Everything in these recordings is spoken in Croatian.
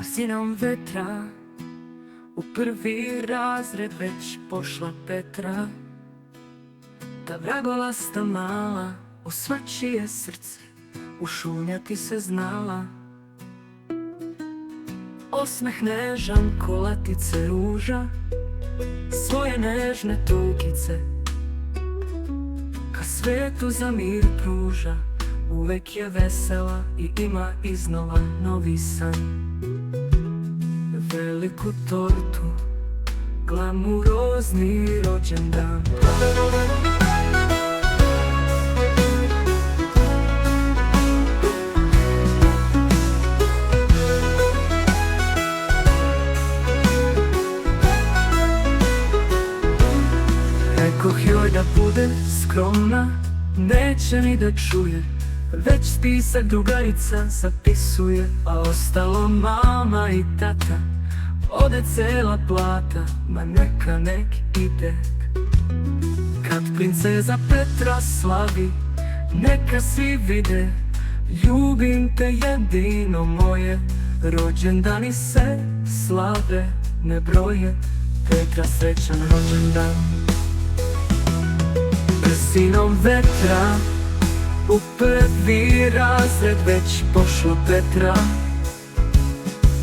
Brzinom vetra u prvi razred već pošla Petra. Ta vragolasta mala u svačije srce ušunjati se znala. Osmeh nežan ko latice ruža, svoje nežne tugice ka svetu za mir pruža. Uvek je vesela i ima iznova novi san. Veliku tortu, glamurozni rođendan. Rekoh joj da bude skromna, neće ni da čuje, već spisak drugarica zapisuje. A ostalo mama i tata, ode cela plata, ma neka nek ide. Kad princeza Petra slavi, neka svi vide, ljubim te jedino moje. Rođendani se slave, ne broje, Petra srećan rođendan. Brzinom vetra u prvi razred već pošla Petra.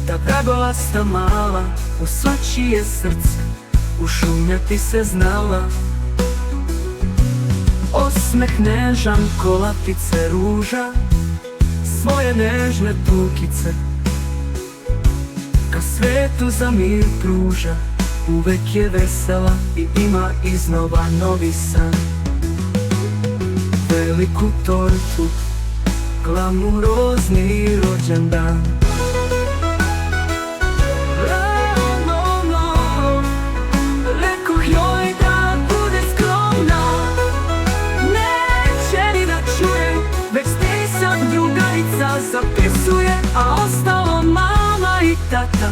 Ta vragolasta mala u svačije srce ušunjati se znala. Osmeh nežan ko latice ruža, svoje nežne tukice ka svetu za mir pruža. Uvek je vesela i ima iznova novi san. Veliku tortu, glamurozni rođendan. Rekoh joj da bude skromna, neće ni da čuje, već spisak drugarica zapisuje. A ostalo mama i tata,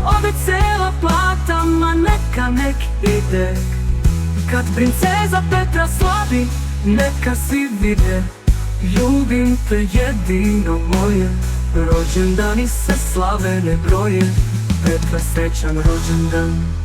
ode cela plata, ma neka nek ide. Kad princeza Petra slavi, neka svi vide, ljubim te jedino moje. Rođendani se slave, ne broje, Petra srećan rođendan.